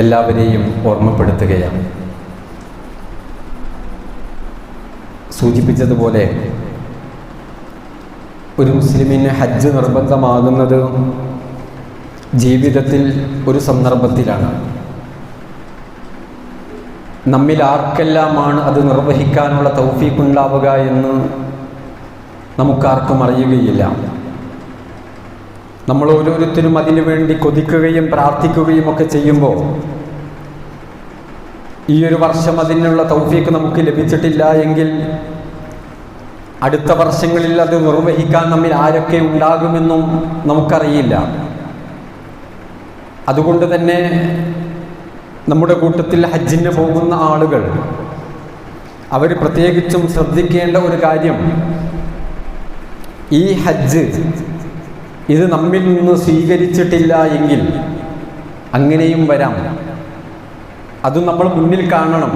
എല്ലാവരെയും ഓർമ്മപ്പെടുത്തുകയാണ്. സൂചിപ്പിച്ചതുപോലെ ഒരു മുസ്ലിമിന് ഹജ്ജ് നിർബന്ധമാകുന്നത് ജീവിതത്തിൽ ഒരു സന്ദർഭത്തിലാണ്. നമ്മിൽ ആർക്കെല്ലാമാണ് അത് നിർവഹിക്കാനുള്ള തൗഫീഖ് ഉണ്ടാവുക എന്ന് നമുക്കാർക്കും അറിയുകയില്ല. നമ്മൾ ഓരോരുത്തരും അതിനു വേണ്ടി കൊതിക്കുകയും പ്രാർത്ഥിക്കുകയും ഒക്കെ ചെയ്യുമ്പോൾ ഈ ഒരു വർഷം അതിനുള്ള തൗഫീഖ് നമുക്ക് ലഭിച്ചിട്ടില്ല എങ്കിൽ അടുത്ത വർഷങ്ങളിൽ അത് നിർവഹിക്കാൻ നമ്മിൽ ആരൊക്കെ ഉണ്ടാകുമെന്നും നമുക്കറിയില്ല. അതുകൊണ്ട് തന്നെ നമ്മുടെ കൂട്ടത്തിൽ ഹജ്ജിന് പോകുന്ന ആളുകൾ അവർ പ്രത്യേകിച്ചും ശ്രദ്ധിക്കേണ്ട ഒരു കാര്യം, ഈ ഹജ്ജ് ഇത് നമ്മിൽ നിന്ന് സ്വീകരിച്ചിട്ടില്ല എങ്കിൽ അങ്ങനെയും വരാം. അതും നമ്മൾ മുന്നിൽ കാണണം.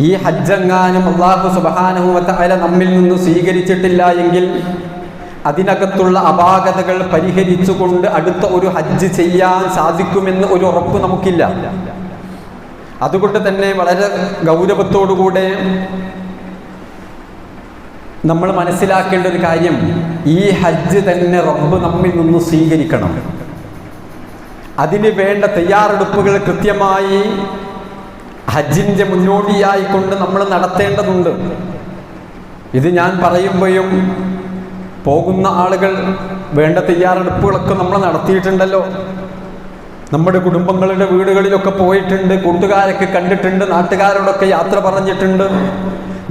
ഈ ഹജ്ജെങ്ങാനും അല്ലാഹു സുബ്ഹാനഹു വ തആല നമ്മിൽ നിന്ന് സ്വീകരിച്ചിട്ടില്ല എങ്കിൽ അതിനകത്തുള്ള അപാകതകൾ പരിഹരിച്ചുകൊണ്ട് അടുത്ത ഒരു ഹജ്ജ് ചെയ്യാൻ സാധിക്കുമെന്ന് ഒരു ഉറപ്പ് നമുക്കില്ല. അതുകൊണ്ട് തന്നെ വളരെ ഗൗരവത്തോടുകൂടെ നമ്മൾ മനസ്സിലാക്കേണ്ട ഒരു കാര്യം, ഈ ഹജ്ജ് തന്നെ റബ്ബ് നമ്മിൽ നിന്ന് സ്വീകരിക്കണം. അതിന് വേണ്ട തയ്യാറെടുപ്പുകൾ കൃത്യമായി ഹജ്ജിൻ്റെ മുന്നോടിയായിക്കൊണ്ട് നമ്മൾ നടത്തേണ്ടതുണ്ട്. ഇത് ഞാൻ പറയുമ്പോഴും പോകുന്ന ആളുകൾ വേണ്ട തയ്യാറെടുപ്പുകളൊക്കെ നമ്മൾ നടത്തിയിട്ടുണ്ടല്ലോ. നമ്മുടെ കുടുംബങ്ങളുടെ വീടുകളിലൊക്കെ പോയിട്ടുണ്ട്, കൂട്ടുകാരൊക്കെ കണ്ടിട്ടുണ്ട്, നാട്ടുകാരോടൊക്കെ യാത്ര പറഞ്ഞിട്ടുണ്ട്.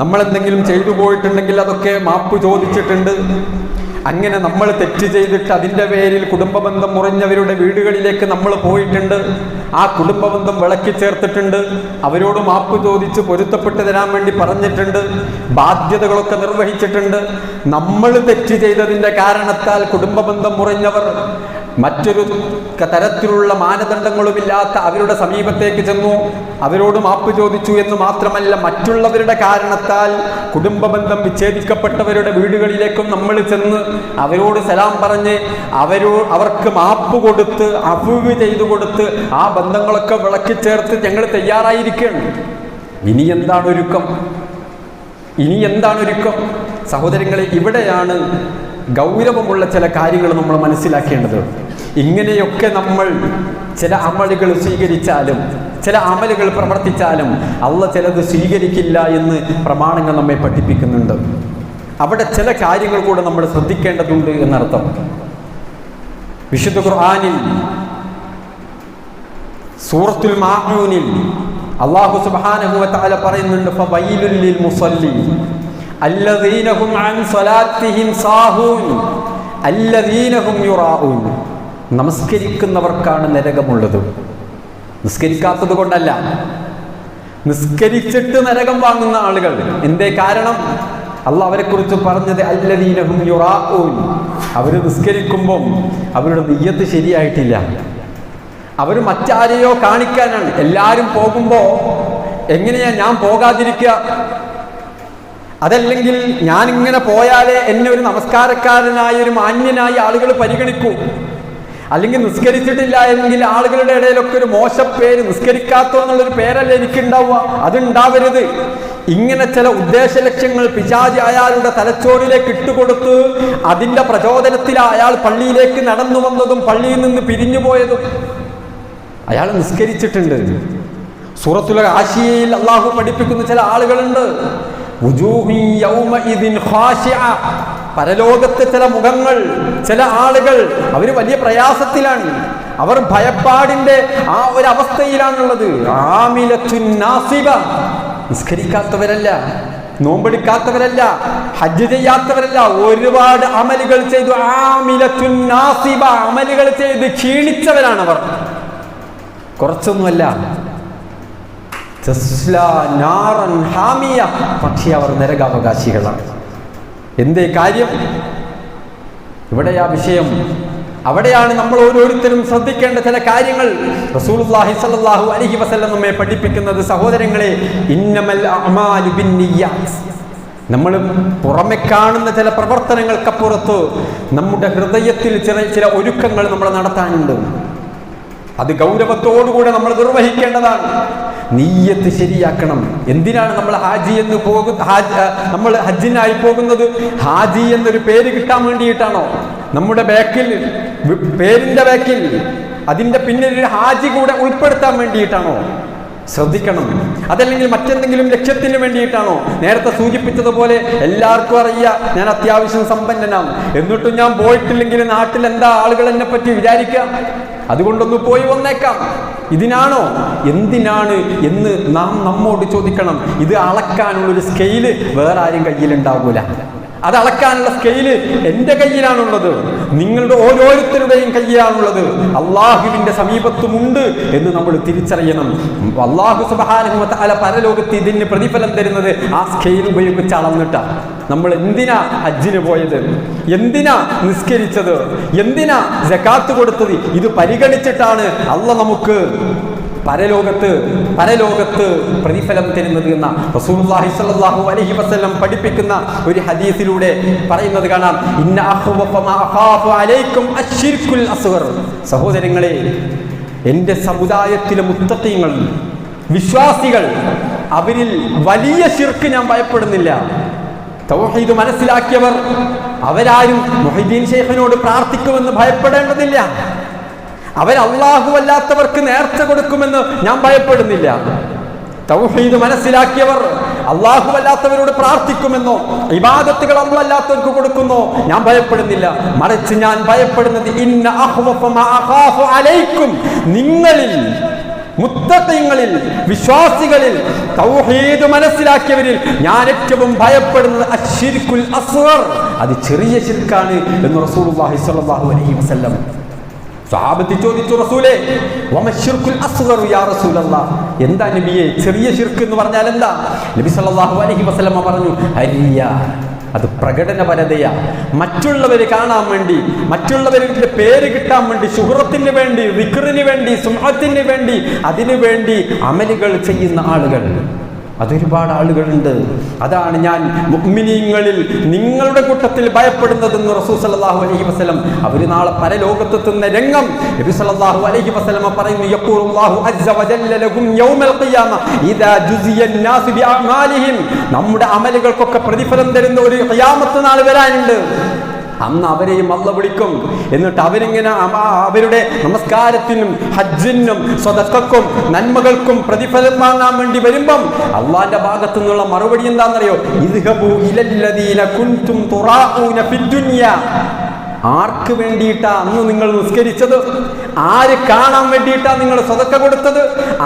നമ്മളെന്തെങ്കിലും ചെയ്തു പോയിട്ടുണ്ടെങ്കിൽ അതൊക്കെ മാപ്പ് ചോദിച്ചിട്ടുണ്ട്. അങ്ങനെ നമ്മൾ തെറ്റ് ചെയ്തിട്ട് അതിൻ്റെ പേരിൽ കുടുംബബന്ധം മുറിഞ്ഞവരുടെ വീടുകളിലേക്ക് നമ്മൾ പോയിട്ടുണ്ട്. ആ കുടുംബബന്ധം വിളക്കി ചേർത്തിട്ടുണ്ട്. അവരോട് മാപ്പ് ചോദിച്ച് പൊരുത്തപ്പെട്ട് തരാൻ വേണ്ടി പറഞ്ഞിട്ടുണ്ട്. ബാധ്യതകളൊക്കെ നിർവഹിച്ചിട്ടുണ്ട്. നമ്മൾ തെറ്റ് ചെയ്തതിൻ്റെ കാരണത്താൽ കുടുംബബന്ധം മുറിഞ്ഞവർ മറ്റൊരു തരത്തിലുള്ള മാനദണ്ഡങ്ങളുമില്ലാത്ത അവരുടെ സമീപത്തേക്ക് ചെന്നു, അവരോട് മാപ്പ് ചോദിച്ചു എന്ന് മാത്രമല്ല, മറ്റുള്ളവരുടെ കാരണത്താൽ കുടുംബബന്ധം വിച്ഛേദിക്കപ്പെട്ടവരുടെ വീടുകളിലേക്കും നമ്മൾ ചെന്ന് അവരോട് സലാം പറഞ്ഞ് അവർക്ക് മാപ്പ് കൊടുത്ത് അഫ്വ് ചെയ്തു കൊടുത്ത് ആ ബന്ധങ്ങളൊക്കെ വിളക്കി ചേർത്ത് ഞങ്ങൾ തയ്യാറായിരിക്കുകയാണ്. ഇനി എന്താണ് ഒരുക്കം? സഹോദരങ്ങളെ, ഇവിടെയാണ് ഗൗരവമുള്ള ചില കാര്യങ്ങൾ നമ്മൾ മനസ്സിലാക്കേണ്ടത്. ഇങ്ങനെയൊക്കെ നമ്മൾ ചില അമലുകൾ സ്വീകരിച്ചാലും ചില അമലുകൾ പ്രവർത്തിച്ചാലും അള്ളാഹ് ചിലത് സ്വീകരിക്കില്ല എന്ന് പ്രമാണങ്ങൾ നമ്മെ പഠിപ്പിക്കുന്നുണ്ട്. അവിടെ ചില കാര്യങ്ങൾ കൂടെ നമ്മൾ ശ്രദ്ധിക്കേണ്ടതുണ്ട് എന്നർത്ഥം. വിശുദ്ധ ഖുർആനിൽ സൂറത്തുൽ മാഊനിൽ അല്ലാഹു സുബ്ഹാനഹു വ തആല പറയുന്നുണ്ട്, ഫവൈലുൽ ലിൽ മുസല്ലീൻ അല്ലദീന ഹും അൻ സ്വലാത്തിഹിം സാഹൂൻ അല്ലദീന ഹും യുറാഊൻ. നമസ്കരിക്കുന്നവർക്കാണ് നരകമുള്ളത്. നിസ്കരിക്കാത്തത് കൊണ്ടല്ല, നിസ്കരിച്ചിട്ട് നരകം വാങ്ങുന്ന ആളുകൾ. എന്തേ കാരണം? അല്ലാഹ് അവരെ കുറിച്ച് പറഞ്ഞത് അല്ലദീന ഹും യുറാഊൻ. അവർ നിസ്കരിക്കുമ്പോൾ അവരുടെ നിയ്യത്ത് ശരിയായിട്ടില്ല. അവർ മറ്റാരെയോ കാണിക്കാനാണ്. എല്ലാവരും പോകുമ്പോൾ എങ്ങനെയാ ഞാൻ പോകാതിരിക്കുക? അതല്ലെങ്കിൽ ഞാനിങ്ങനെ പോയാലേ എന്നെ ഒരു നമസ്കാരക്കാരനായ ഒരു മാന്യനായ ആളുകൾ പരിഗണിക്കൂ. അല്ലെങ്കിൽ നിസ്കരിച്ചിട്ടില്ല എങ്കിൽ ആളുകളുടെ ഇടയിലൊക്കെ ഒരു മോശപ്പേര്, നിസ്കരിക്കാത്തോ എന്നുള്ളൊരു പേരല്ലേ എനിക്കുണ്ടാവുക. അതുണ്ടാവരുത്. ഇങ്ങനെ ചില ഉദ്ദേശ ലക്ഷ്യങ്ങൾ പിശാചി അയാളുടെ തലച്ചോറിലേക്ക് ഇട്ടുകൊടുത്ത് അതിൻ്റെ പ്രചോദനത്തിൽ അയാൾ പള്ളിയിലേക്ക് നടന്നു വന്നതും പള്ളിയിൽ നിന്ന് പിരിഞ്ഞു പോയതും. അയാൾ നിസ്കരിച്ചിട്ടുണ്ട്. സൂറത്തുൽ ഗാശിയയിൽ അള്ളാഹു പഠിപ്പിക്കുന്ന ചില ആളുകളുണ്ട്. പരലോകത്തെ ചില മുഖങ്ങൾ, ചില ആളുകൾ അവർ വലിയ പ്രയാസത്തിലാണ്. അവർ ഭയപ്പാടിന്റെ ആ ഒരു അവസ്ഥയിലാണുള്ളത്. ആമിലത്തുൻ നാസിബ. നിസ്കരിക്കാത്തവരല്ല, നോമ്പെടുക്കാത്തവരല്ല, ഹജ്ജ് ചെയ്യാത്തവരല്ല, ഒരുപാട് അമലുകൾ ചെയ്തു. ആമിലത്തുൻ നാസിബ. അമലുകൾ ചെയ്ത് ക്ഷീണിച്ചവരാണവർ, കുറച്ചൊന്നുമല്ല. പക്ഷേ അവർ നരകാവകാശികളാണ്. എന്തേ കാര്യം? ഇവിടെയാ വിഷയം. അവിടെയാണ് നമ്മൾ ഓരോരുത്തരും ശ്രദ്ധിക്കേണ്ട ചില കാര്യങ്ങൾ റസൂലുള്ളാഹി സ്വല്ലല്ലാഹു അലൈഹി വസല്ലം നമ്മെ പഠിപ്പിക്കുന്നത്. സഹോദരങ്ങളെ, ഇന്നമൽ അഅ്മാലു ബിന്നിയ്യാത്ത്. നമ്മൾ പുറമെ കാണുന്ന ചില പ്രവർത്തനങ്ങൾക്കപ്പുറത്ത് നമ്മുടെ ഹൃദയത്തിൽ ചില ഒരുക്കങ്ങൾ നമ്മൾ നടത്താനുണ്ട്. അത് ഗൗരവത്തോടുകൂടെ നമ്മൾ നിർവഹിക്കേണ്ടതാണ്. നിയ്യത്ത് ശരിയാക്കണം. എന്തിനാണ് നമ്മൾ നമ്മൾ ഹജ്ജിനായി പോകുന്നത്? ഹാജി എന്നൊരു പേര് കിട്ടാൻ വേണ്ടിയിട്ടാണോ? നമ്മുടെ ബാക്കിൽ, പേരിന്റെ ബാക്കിൽ അതിന്റെ പിന്നിൽ ഒരു ഹാജി കൂടെ ഉൾപ്പെടുത്താൻ വേണ്ടിയിട്ടാണോ? ശ്രദ്ധിക്കണം. അതല്ലെങ്കിൽ മറ്റെന്തെങ്കിലും ലക്ഷ്യത്തിന് വേണ്ടിയിട്ടാണോ? നേരത്തെ സൂചിപ്പിച്ചതുപോലെ എല്ലാവർക്കും അറിയാം ഞാൻ അത്യാവശ്യം സമ്പന്നനാണ്, എന്നിട്ടും ഞാൻ പോയിട്ടില്ലെങ്കിൽ നാട്ടിൽ എന്താ ആളുകൾ എന്നെ പറ്റി വിചാരിക്കാം, അതുകൊണ്ടൊന്ന് പോയി വന്നേക്കാം. ഇതിനാണോ? എന്തിനാണ് എന്ന് നാം നമ്മോട് ചോദിക്കണം. ഇത് അളക്കാനുള്ളൊരു സ്കെയില് വേറെ ആരും കയ്യിലുണ്ടാകൂല. അത് അളക്കാനുള്ള സ്കെയില് എൻ്റെ കയ്യിലാണുള്ളത്, നിങ്ങളുടെ ഓരോരുത്തരുടെയും കയ്യിലാണുള്ളത്, അള്ളാഹുവിന്റെ സമീപത്തുമുണ്ട് എന്ന് നമ്മൾ തിരിച്ചറിയണം. അള്ളാഹു സുബ്ഹാനഹു വ തആല പരലോകത്ത് ഇതിന് പ്രതിഫലം തരുന്നത് ആ സ്കെയിൽ ഉപയോഗിച്ച് അളന്നിട്ടാ. നമ്മൾ എന്തിനാ ഹജ്ജിന് പോയത്? എന്തിനാ നിസ്കരിച്ചത്? എന്തിനാ സകാത്ത് കൊടുത്തത്? ഇത് പരിഗണിച്ചിട്ടാണ് അള്ളാഹ് നമുക്ക് പരലോകത്ത് പ്രതിഫലം തരുന്നത് എന്ന റസൂലുള്ളാഹി സ്വല്ലല്ലാഹു അലൈഹി വസല്ലം പഠിപ്പിക്കുന്ന ഒരു ഹദീസിലൂടെ പറയുന്നത് കാണാം. ഇന്ന അഖ്വഫ മാ അഖാഫു അലൈക്കും അശ്ശിർകുൽ അസ്ഗർ. സഹോദരങ്ങളെ, എൻ്റെ സമുദായത്തിലെ മുത്തഖീങ്ങൾ, വിശ്വാസികൾ, അവരിൽ വലിയ ശിർക്ക് ഞാൻ ഭയപ്പെടുന്നില്ല. തൗഹീദ് മനസ്സിലാക്കിയവർ അവരാരും മുഹീദ്ദീൻ ശൈഖിനോട് പ്രാർത്ഥിക്കുമെന്ന് ഭയപ്പെടേണ്ടതില്ല. അവർ അല്ലാഹു അല്ലാത്തവർക്ക് നേർച്ച കൊടുക്കുമെന്ന് ഞാൻ ഭയപ്പെടുന്നില്ല. തൗഹീദ് മനസ്സിലാക്കിയവർ അല്ലാഹു അല്ലാത്തവരോട് പ്രാർത്ഥിക്കുമെന്നോ ഇബാദത്തുകൾ അല്ലാഹു അല്ലാത്തവർക്ക് കൊടുക്കുന്നോ ഞാൻ ഭയപ്പെടുന്നില്ല. മറിച്ച് ഞാൻ ഭയപ്പെടുന്നത് ഇന്ന അഖ്വഫ മാ അഖാഫു അലൈക്കും, നിങ്ങളിൽ, മുത്തഖീങ്ങളിൽ, വിശ്വാസികളിൽ, തൗഹീദ് മനസ്സിലാക്കിയവരിൽ ഞാൻ ഏറ്റവും ഭയപ്പെടുന്നത് അശ്ശിർകുൽ അസ്ഗർ, അത് ചെറിയ ശിർക്കാണ് എന്ന് റസൂലുള്ളാഹി സ്വല്ലല്ലാഹു അലൈഹി വസല്ലം. സ്വഹാബത്ത് ചോദിച്ചു, റസൂലേ വമശ്ശിർകുൽ അസ്ഗറു യാ റസൂലല്ലാഹ്, എന്താ നബിയെ ചെറിയ ശിർക്ക് എന്ന് പറഞ്ഞാൽ എന്താ? നബി സല്ലല്ലാഹു അലൈഹി വസല്ലം പറഞ്ഞു, ഹരിയ, അത് പ്രകടനപരതയാ. മറ്റുള്ളവർ കാണാൻ വേണ്ടി, മറ്റുള്ളവരുടെ പേര് കിട്ടാൻ വേണ്ടി, ശുഹ്റത്തിന് വേണ്ടി, ദിക്റിന് വേണ്ടി, സുംഅത്തിന് വേണ്ടി, അതിനു വേണ്ടി അമലുകൾ ചെയ്യുന്ന ആളുകൾ, അതൊരുപാട് ആളുകളുണ്ട്. അതാണ് ഞാൻ മുഅ്മിനീങ്ങളിൽ നിങ്ങളുടെ കൂട്ടത്തിൽ ഭയപ്പെടുന്നതെന്ന് റസൂൽ സല്ലല്ലാഹു അലൈഹി വസല്ലം. അവർ നാളെ പരലോകത്തെത്തുന്ന രംഗം നബി സല്ലല്ലാഹു അലൈഹി വസല്ലം പറയുന്നു, യഖൂലുല്ലാഹു അസ്സ വജല്ല ലഹും യൗമൽ ഖിയാമ ഇദാ ജുസിയ അന്നാസു ബിഅഅമാലിഹിം. നമ്മുടെ അമലുകൾക്കൊക്കെ പ്രതിഫലം തരുന്ന ഒരു ഖിയാമത്ത് നാൾ വരാനുണ്ട്. അന്ന് അവരെയും അല്ലാഹു വിളിക്കും. എന്നിട്ട് അവരിങ്ങനെ അവരുടെ നമസ്കാരത്തിനും ഹജ്ജിനും സ്വതക്കക്കും നന്മകൾക്കും പ്രതിഫലം വാങ്ങാൻ വേണ്ടി വരുമ്പം അള്ളാന്റെ ഭാഗത്തു നിന്നുള്ള മറുപടി എന്താണെന്നറിയോ? ഇദ്ഹബൂ ഇലല്ലദീന കുൻതും തുറാഊന ഫിദ്ദുനിയ. ആർക്ക് വേണ്ടിയിട്ടാ അന്ന് നിങ്ങൾ നിസ്കരിച്ചത്? ആര് കാണാൻ വേണ്ടിയിട്ടാ നിങ്ങൾ സ്വതക്ക കൊടുത്തത്?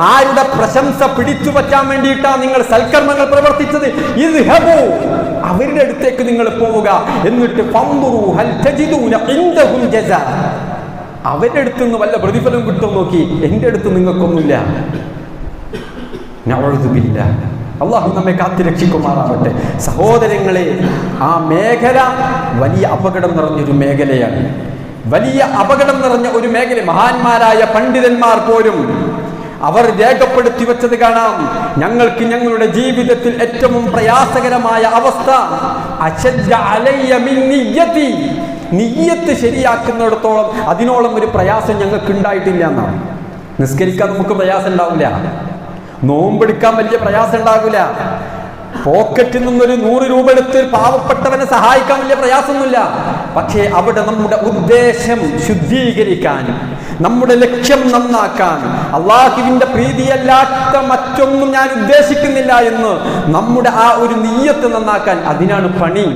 ആരുടെ പ്രശംസ പിടിച്ചു പറ്റാൻ വേണ്ടിയിട്ടാ നിങ്ങൾ സൽക്കർമ്മങ്ങൾ പ്രവർത്തിച്ചത്? ഇദ്ഹബൂ, അവരുടെ അടുത്തേക്ക് നിങ്ങൾ പോവുക. എന്നിട്ട് ഫൻദുറൂ ഹൽ തജിദൂന ഇൻദഹും ജസാ. അവരുടെ അടുത്ത് നിന്ന് വല്ല പ്രതിഫലം കിട്ടും നോക്കി. എൻ്റെ അടുത്ത് നിങ്ങൾക്കൊന്നുമില്ല. നഊദു ബില്ലാഹ്. അള്ളാഹു നമ്മെ കാത്തുരക്ഷിക്കുമാറാവട്ടെ. സഹോദരങ്ങളെ, ആ മേഖല വലിയ അപകടം നിറഞ്ഞൊരു മേഖലയാണ്. വലിയ അപകടം നിറഞ്ഞ ഒരു മേഖല. മഹാന്മാരായ പണ്ഡിതന്മാർ പോലും അവർ രേഖപ്പെടുത്തി വെച്ചത് കാണാം. ഞങ്ങൾക്ക് ഞങ്ങളുടെ ജീവിതത്തിൽ ഏറ്റവും പ്രയാസകരമായ അവസ്ഥ, അശദ്ദ അലയ്യ മിൻ നിയ്യതി, നിയ്യത്ത് ശരിയാക്കുന്നിടത്തോളം അതിനോളം ഒരു പ്രയാസം ഞങ്ങൾക്ക് ഉണ്ടായിട്ടില്ല എന്നാണ്. നിസ്കരിക്കാൻ നമുക്ക് പ്രയാസം ഉണ്ടാവില്ല, നോമ്പെടുക്കാൻ വലിയ പ്രയാസം ഉണ്ടാകില്ല, പോക്കറ്റിൽ നിന്നൊരു 100 രൂപ എടുത്ത് പാവപ്പെട്ടവനെ സഹായിക്കാൻ വലിയ പ്രയാസമൊന്നുമില്ല. പക്ഷേ അവിടെ നമ്മുടെ ഉദ്ദേശം ശുദ്ധീകരിക്കാൻ, നമ്മുടെ ലക്ഷ്യം നന്നാക്കാൻ, അള്ളാഹുവിന്റെ പ്രീതിയല്ലാത്ത മറ്റൊന്നും ഞാൻ ഉദ്ദേശിക്കുന്നില്ല എന്ന് നമ്മുടെ ആ ഒരു നിയ്യത്ത് നന്നാക്കാൻ, അതിനാണ് പണി,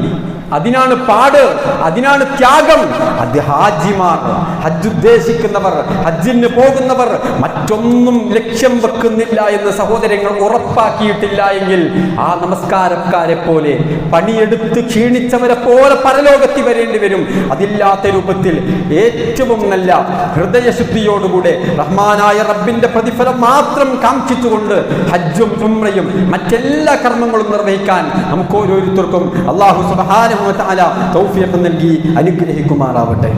അതിനാണ് പാട്, അതിനാണ് ത്യാഗം. അത് ഹാജിമാർ, ഹജ്ജ് ഉദ്ദേശിക്കുന്നവർ, ഹജ്ജിന് പോകുന്നവർ മറ്റൊന്നും ലക്ഷ്യം വെക്കുന്നില്ല എന്ന് സഹോദരങ്ങൾ ഉറപ്പാക്കിയിട്ടില്ല എങ്കിൽ ആ നമസ്കാരക്കാരെ പോലെ പണിയെടുത്ത് ക്ഷീണിച്ചവരെ പോലെ പരലോകത്തി വരേണ്ടി വരും. അതില്ലാത്ത രൂപത്തിൽ ഏറ്റവും നല്ല ഹൃദയശുദ്ധിയോടുകൂടെ റഹ്മാനായ റബ്ബിന്റെ പ്രതിഫലം മാത്രം കാക്ഷിച്ചുകൊണ്ട് ഹജ്ജും ഉംറയും മറ്റെല്ലാ കർമ്മങ്ങളും നിർവഹിക്കാൻ നമുക്ക് ഓരോരുത്തർക്കും അല്ലാഹു സുബ്ഹാനഹു വ തആല തൗഫീഖ് നൽകി അനുഗ്രഹിക്കുമാറാവട്ടെ.